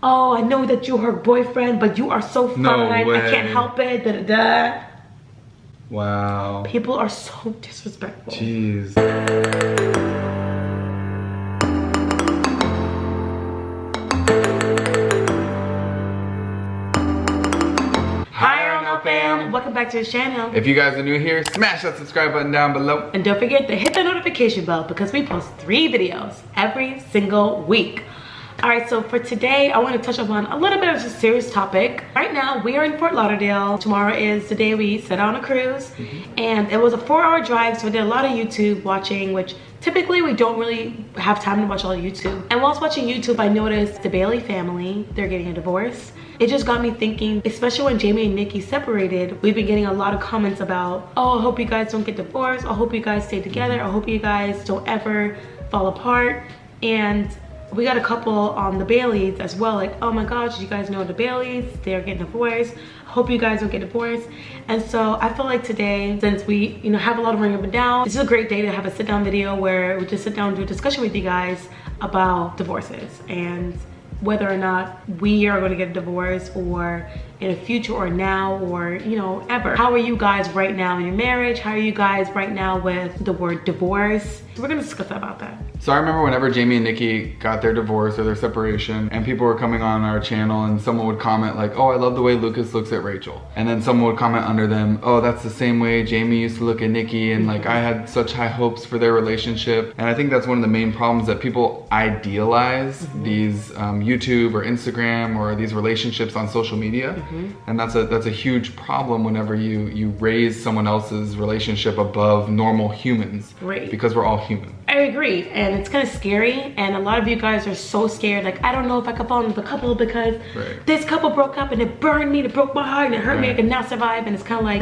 oh, I know that you're her boyfriend, but you are so fine. No way. I can't help it. Da, da, da. Wow. People are so disrespectful. Jeez. Fam, welcome back to the channel. If you guys are new here, smash that subscribe button down below. And don't forget to hit the notification bell because we post 3 videos every single week. Alright, so for today, I want to touch upon a little bit of a serious topic. Right now, we are in Fort Lauderdale. Tomorrow is the day we set out on a cruise. And it was a 4-hour drive, so we did a lot of YouTube watching, which typically we don't really have time to watch all of YouTube. And while I was watching YouTube, I noticed the Bailey family, they're getting a divorce. It just got me thinking, especially when Jamie and Nikki separated, we've been getting a lot of comments about, oh, I hope you guys don't get divorced. I hope you guys stay together. I hope you guys don't ever fall apart. And we got a couple on the Baileys as well, like, oh my gosh, you guys know the Baileys, they're getting divorced. Hope you guys don't get divorced. And so I feel like today, since we have a lot of running up and down, this is a great day to have a sit down video where we just sit down and do a discussion with you guys about divorces and whether or not we are going to get a divorce, or in the future, or now, or ever. How are you guys right now in your marriage? How are you guys right now with the word divorce? So we're gonna discuss about that. So I remember whenever Jamie and Nikki got their divorce or their separation, and people were coming on our channel and someone would comment like, oh, I love the way Lucas looks at Rachel. And then someone would comment under them, oh, that's the same way Jamie used to look at Nikki, and like I had such high hopes for their relationship. And I think that's one of the main problems, that people idealize these YouTube or Instagram or these relationships on social media. And that's a huge problem whenever you raise someone else's relationship above normal humans. Right. Because we're all human. I agree, and it's kind of scary, and a lot of you guys are so scared, like, I don't know if I could fall in with a couple because this couple broke up and it burned me, it broke my heart, and it hurt me, I can now survive. And it's kind of like,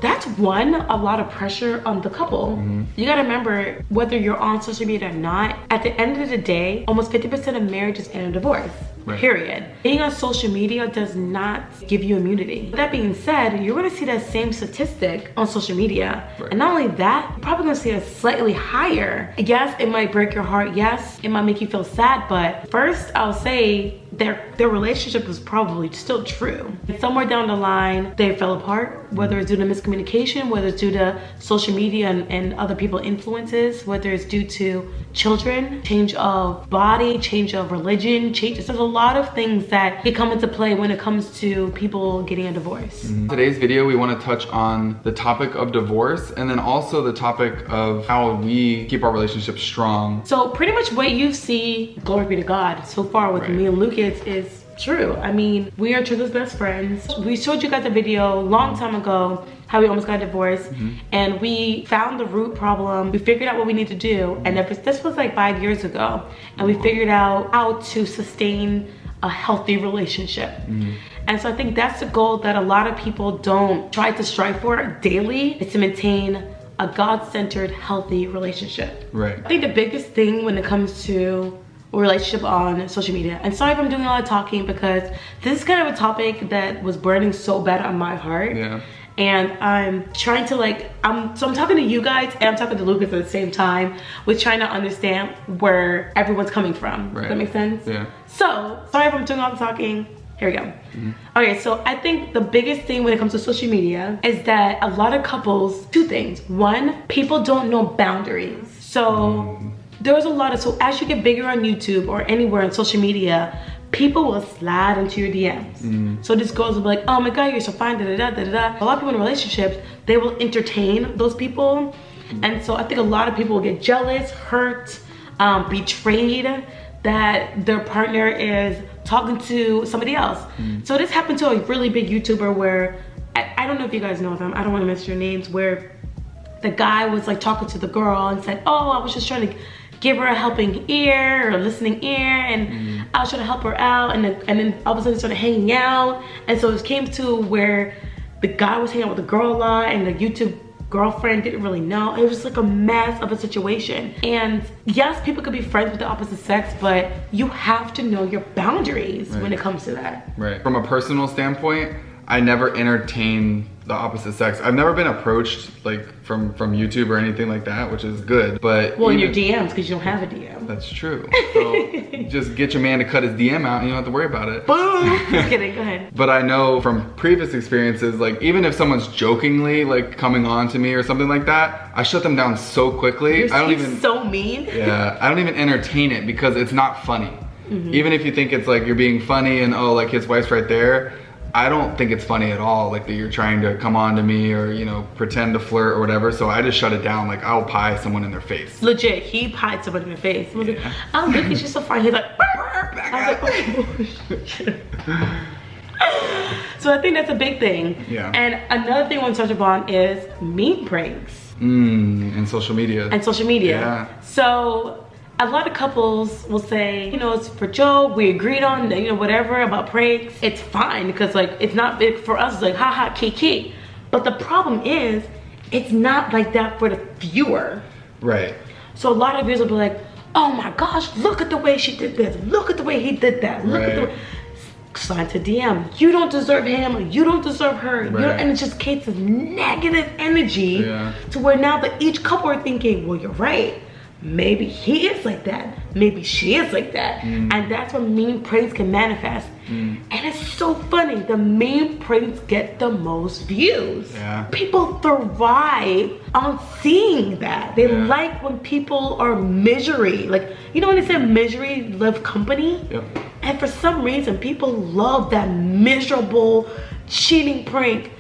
that's a lot of pressure on the couple. You gotta remember, whether you're on social media or not, at the end of the day, almost 50% of marriages end in divorce. Period. Being on social media does not give you immunity. That being said, you're gonna see that same statistic on social media. And not only that, you're probably gonna see it slightly higher. Yes, it might break your heart. Yes, it might make you feel sad, but first I'll say their relationship is probably still true. Somewhere down the line, they fell apart, whether it's due to miscommunication, whether it's due to social media and other people's influences, whether it's due to children, change of body, change of religion, there's a lot of things that can come into play when it comes to people getting a divorce. Today's video, we want to touch on the topic of divorce, and then also the topic of how we keep our relationship strong. So pretty much what you see, glory be to God, so far with me and Lucas is true. I mean, we are Trilla's best friends. We showed you guys a video a long time ago how we almost got divorced, and we found the root problem. We figured out what we need to do, and this was like 5 years ago, and we figured out how to sustain a healthy relationship. And so I think that's the goal that a lot of people don't try to strive for daily, is to maintain a God-centered, healthy relationship. I think the biggest thing when it comes to relationship on social media, and sorry if I'm doing a lot of talking because this is kind of a topic that was burning so bad on my heart. And I'm trying to I'm talking to you guys and I'm talking to Lucas at the same time, with trying to understand where everyone's coming from. Does that make sense? So sorry if I'm doing all the talking. Here we go. Okay, so I think the biggest thing when it comes to social media is that a lot of couples, 2 things. 1, people don't know boundaries. So there's a lot of, so as you get bigger on YouTube or anywhere on social media, people will slide into your DMs. So these girls will be like, oh my God, you're so fine, da da da da da. A lot of people in relationships, they will entertain those people. And so I think a lot of people will get jealous, hurt, betrayed that their partner is talking to somebody else. So this happened to a really big YouTuber where, I don't know if you guys know them, I don't want to mention your names, where the guy was like talking to the girl and said, oh, I was just trying to give her a helping ear or a listening ear, and I was trying to help her out, and then all of a sudden started hanging out. And so it came to where the guy was hanging out with the girl a lot, and the YouTube girlfriend didn't really know. It was like a mess of a situation. And yes, people could be friends with the opposite sex, but you have to know your boundaries when it comes to that. From a personal standpoint, I never entertain the opposite sex. I've never been approached like from YouTube or anything like that, which is good. But well, in your DMs, because you don't have a DM. That's true. So just get your man to cut his DM out and you don't have to worry about it. Boom! Just kidding, go ahead. But I know from previous experiences, like even if someone's jokingly like coming on to me or something like that, I shut them down so quickly. I don't even so mean. Yeah, I don't even entertain it because it's not funny. Even if you think it's like you're being funny and oh, like his wife's right there, I don't think it's funny at all, like that you're trying to come on to me or, you know, pretend to flirt or whatever. So I just shut it down. Like I'll pie someone in their face. Legit, he pied someone in the face. I was like, oh, look, he's just so funny. He's like, I was like, oh. So I think that's a big thing. Yeah. And another thing I want to touch upon is meme pranks. And social media. And social media. Yeah. So a lot of couples will say, you know, it's for joke, we agreed on, you know, whatever about pranks. It's fine because like, it's not big for us, it's like, haha, kiki. But the problem is, it's not like that for the viewer. Right. So a lot of viewers will be like, oh my gosh, look at the way she did this. Look at the way he did that. Look at the way. Slide to DM. You don't deserve him. You don't deserve her. Right. You don't, and it just creates this negative energy to where now that each couple are thinking, well, you're right. Maybe he is like that. Maybe she is like that. And that's when meme pranks can manifest. And it's so funny. The meme pranks get the most views. Yeah. People thrive on seeing that. They like when people are misery. Like, you know when they say misery love company? Yep. And for some reason, people love that miserable, cheating prank,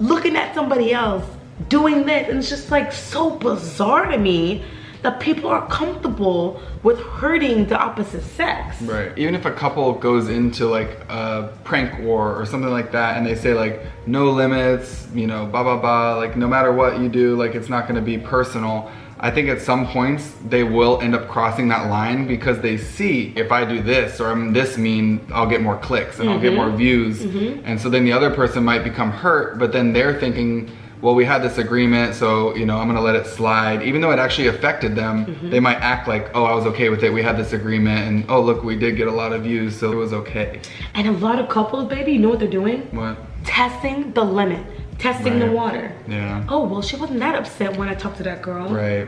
looking at somebody else, doing this. And it's just like so bizarre to me that people are comfortable with hurting the opposite sex. Right. Even if a couple goes into like a prank war or something like that and they say like no limits, you know, blah blah blah, like no matter what you do, like it's not going to be personal. I think at some points they will end up crossing that line because they see if I do this or I'm this mean, I'll get more clicks and I'll get more views. And so then the other person might become hurt, but then they're thinking, well, we had this agreement, so, you know, I'm gonna let it slide. Even though it actually affected them, they might act like, oh, I was okay with it. We had this agreement and oh, look, we did get a lot of views, so it was okay. And a lot of couples, baby, you know what they're doing? What? Testing the limit, testing the water. Yeah. Oh, well, she wasn't that upset when I talked to that girl. Right.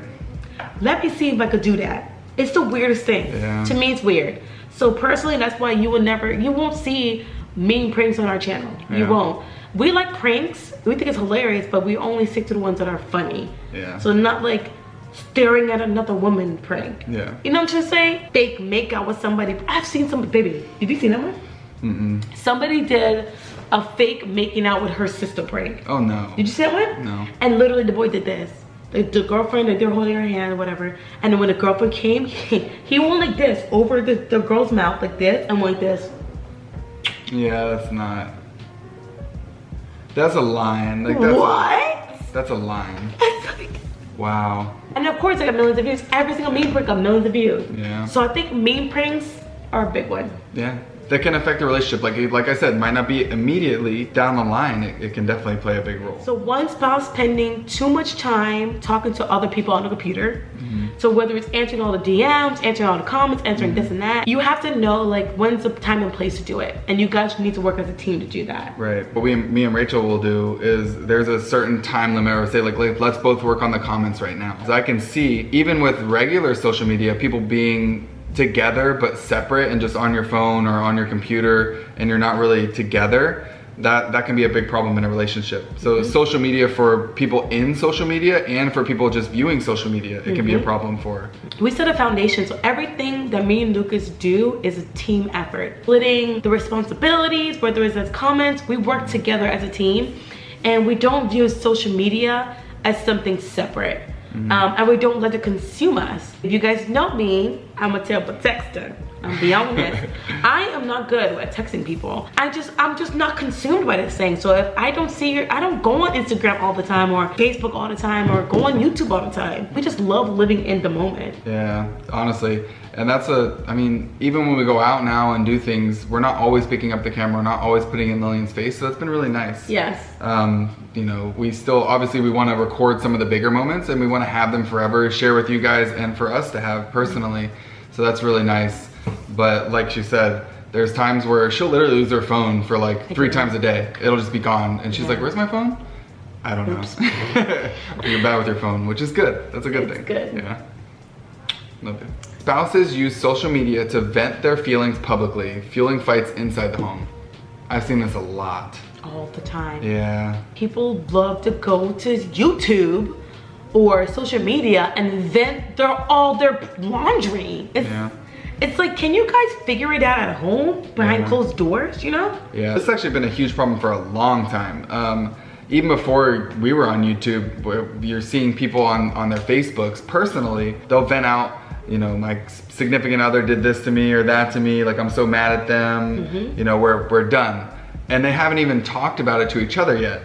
Let me see if I could do that. It's the weirdest thing. Yeah. To me, it's weird. So personally, that's why you won't see meme pranks on our channel. You won't. We like pranks, we think it's hilarious, but we only stick to the ones that are funny. Yeah. So not like staring at another woman prank. Yeah. You know what I'm trying to say? Fake makeout with somebody. I've seen some, baby, have you seen that one? Somebody did a fake making out with her sister prank. Oh no. Did you see that one? No. And literally the boy did this. The girlfriend, like they're holding her hand or whatever. And then when the girlfriend came, he went like this, over the girl's mouth like this, and went like this. Yeah, that's a line. Like that's a line. Wow. And of course I got millions of views. Every single meme prank got millions of views. Yeah. So I think meme pranks are a big one. Yeah. That can affect the relationship. Like I said, might not be immediately down the line. It can definitely play a big role. So one spouse spending too much time talking to other people on the computer. So whether it's answering all the DMs, answering all the comments, answering this and that, you have to know like when's the time and place to do it. And you guys need to work as a team to do that. Right. What me and Rachel will do is there's a certain time limit, or say like let's both work on the comments right now. Because I can see, even with regular social media, people being together but separate and just on your phone or on your computer and you're not really together, that can be a big problem in a relationship. So social media for people in social media and for people just viewing social media, it can be a problem for. We set a foundation, so everything that me and Lucas do is a team effort. Splitting the responsibilities, whether it's as comments, we work together as a team, and we don't view social media as something separate. And we don't let it consume us. If you guys know me, I'm a terrible texter. I'm be honest. I am not good at texting people. I'm just not consumed by this thing. So if I don't see I don't go on Instagram all the time or Facebook all the time or go on YouTube all the time. We just love living in the moment. Yeah, honestly. And that's I mean, even when we go out now and do things, we're not always picking up the camera, we're not always putting in Lillian's face, so that's been really nice. Yes. You know, we still, obviously we want to record some of the bigger moments and we want to have them forever, share with you guys and for us to have personally. So that's really nice. But like she said, There's times where she'll literally lose her phone for like 3 times a day. It'll just be gone. And she's like, where's my phone? I don't know. You're bad with your phone, which is good. That's a good thing. Good. Yeah. Love it. Spouses use social media to vent their feelings publicly, fueling fights inside the home. I've seen this a lot. All the time. Yeah. People love to go to YouTube or social media and vent all their laundry. It's like, can you guys figure it out at home behind closed doors, you know? Yeah, this has actually been a huge problem for a long time. Even before we were on YouTube, where you're seeing people on their Facebooks personally, they'll vent out, you know, my significant other did this to me or that to me, like I'm so mad at them, you know, we're done. And they haven't even talked about it to each other yet.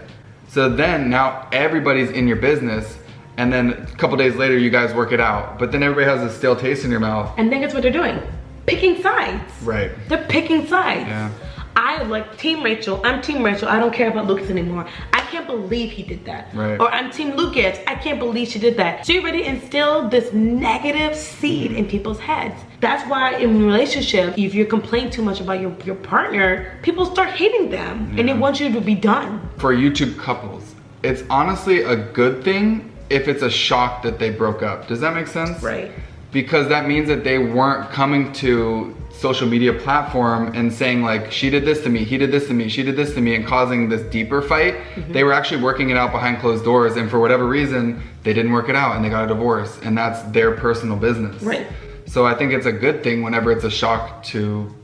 So then now everybody's in your business, and then a couple days later you guys work it out, but then everybody has a stale taste in your mouth. And then guess what they're doing? Picking sides. Right. They're picking sides. Yeah. I like Team Rachel. I'm Team Rachel. I don't care about Lucas anymore. I can't believe he did that. Right. Or I'm Team Lucas. I can't believe she did that. So you already instilled this negative seed in people's heads. That's why in a relationship, if you complain too much about your partner, people start hating them and they want you to be done. For YouTube couples, it's honestly a good thing if it's a shock that they broke up. Does that make sense? Right. Because that means that they weren't coming to social media platform and saying like, she did this to me, he did this to me, she did this to me, and causing this deeper fight. They were actually working it out behind closed doors, and for whatever reason, they didn't work it out and they got a divorce, and that's their personal business. Right. So I think it's a good thing whenever it's a shock to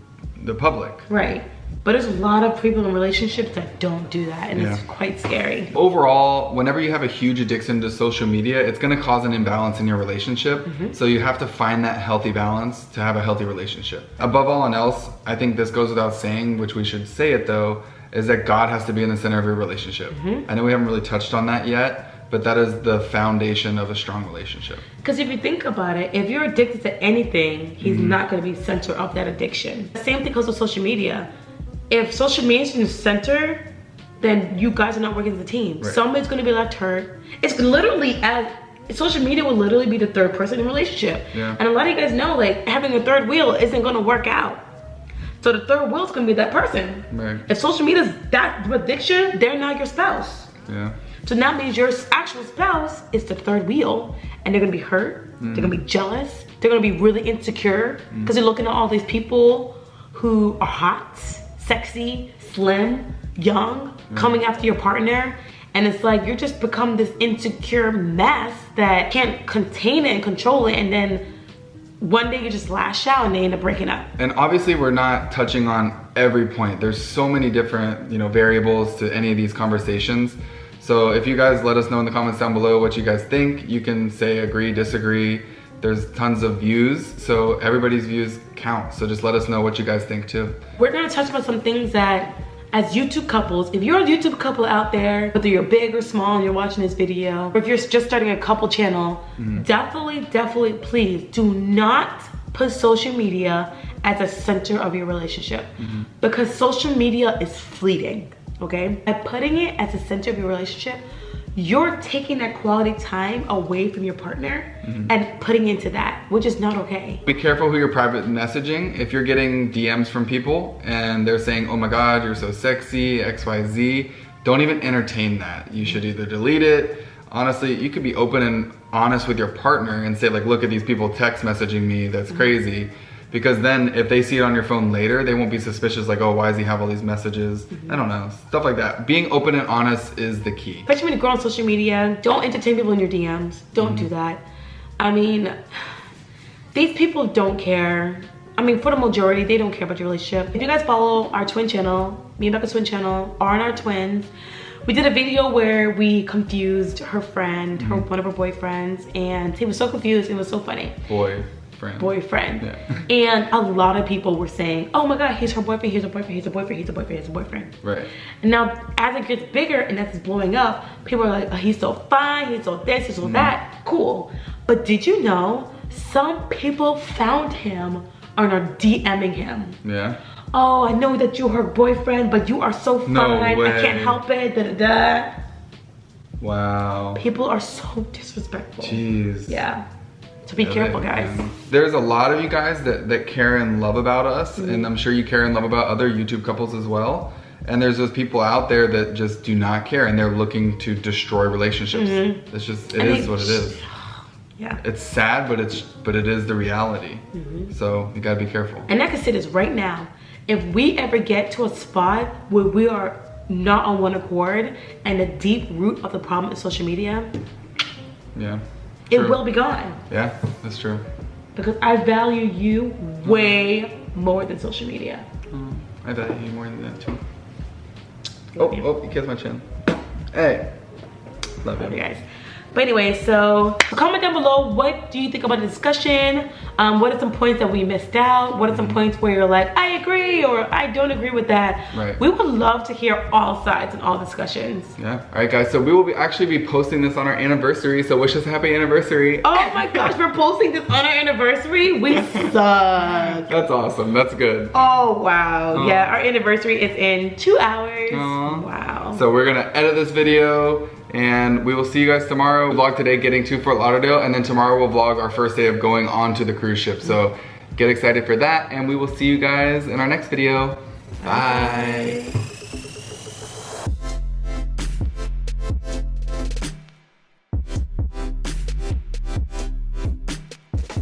the public. Right. But there's a lot of people in relationships that don't do that, and it's quite scary. Overall, whenever you have a huge addiction to social media, it's gonna cause an imbalance in your relationship. So you have to find that healthy balance to have a healthy relationship. Above all and else, I think this goes without saying, which we should say it though, is that God has to be in the center of your relationship. I know we haven't really touched on that yet, but that is the foundation of a strong relationship. Because if you think about it, if you're addicted to anything, he's not gonna be center of that addiction. The same thing goes with social media. If social media is in the center, then you guys are not working as a team. Right. Somebody's gonna be left hurt. It's literally social media will literally be the third person in a relationship. Yeah. And a lot of you guys know, like, having a third wheel isn't gonna work out. So the third wheel is gonna be that person. Right. If social media is that addiction, they're not your spouse. Yeah. So that means your actual spouse is the third wheel, and they're gonna be hurt, they're gonna be jealous, they're gonna be really insecure, because they're looking at all these people who are hot, sexy, slim, young, coming after your partner, and it's like you're just become this insecure mess that can't contain it and control it, and then one day you just lash out and they end up breaking up. And obviously we're not touching on every point. There's so many different, you know, variables to any of these conversations. So if you guys let us know in the comments down below what you guys think, you can say agree, disagree. There's tons of views, so everybody's views count. So just let us know what you guys think too. We're gonna touch on some things that, as YouTube couples, if you're a YouTube couple out there, whether you're big or small and you're watching this video, or if you're just starting a couple channel, definitely, please do not put social media as a center of your relationship. Because social media is fleeting, okay? By putting it as a center of your relationship, you're taking that quality time away from your partner and putting into that, which is not okay. Be careful who you're private messaging. If you're getting DMs from people and they're saying, oh my God, you're so sexy, XYZ, don't even entertain that. You should either delete it. Honestly, you could be open and honest with your partner and say like, look at these people text messaging me, that's crazy. Because then if they see it on your phone later, they won't be suspicious like, oh, why does he have all these messages? I don't know, stuff like that. Being open and honest is the key. Especially when you go on social media, don't entertain people in your DMs. Don't do that. I mean, these people don't care. I mean, for the majority, they don't care about your relationship. If you guys follow our twin channel, me and Becca's twin channel, are our twins, we did a video where we confused her friend, one of her boyfriends, and he was so confused, it was so funny. Boyfriend. Yeah. And a lot of people were saying, oh my God, he's her boyfriend, he's her boyfriend, he's her boyfriend, he's her boyfriend, he's her boyfriend. Right. And now as it gets bigger and as it's blowing up, people are like, oh, he's so fine, he's so this, he's so that. Cool. But did you know some people found him and are DMing him? Yeah. Oh, I know that you're her boyfriend, but you are so fine. No way. I can't help it. Da, da, da. Wow. People are so disrespectful. Jeez. Yeah. So be careful, guys. There's a lot of you guys that care and love about us, and I'm sure you care and love about other YouTube couples as well. And there's those people out there that just do not care, and they're looking to destroy relationships. It's just, it is what it is. Yeah. It's sad, but it is the reality. So you gotta be careful. And I can say this right now. If we ever get to a spot where we are not on one accord and the deep root of the problem is social media, it will be gone. Yeah, that's true. Because I value you way more than social media. I value you more than that too. Oh, you kissed my chin. Hey, love you guys. But anyway, so comment down below, what do you think about the discussion? What are some points that we missed out? What are some points where you're like, I agree, or I don't agree with that? Right. We would love to hear all sides and all discussions. Yeah. All right, guys. So we will actually be posting this on our anniversary. So wish us a happy anniversary. Oh my gosh, we're posting this on our anniversary? We suck. That's awesome. That's good. Oh, wow. Yeah, our anniversary is in 2 hours. Wow. So we're gonna edit this video, and we will see you guys tomorrow. We'll vlog today getting to Fort Lauderdale, and then tomorrow we'll vlog our first day of going on to the cruise ship. So get excited for that, and we will see you guys in our next video. Bye.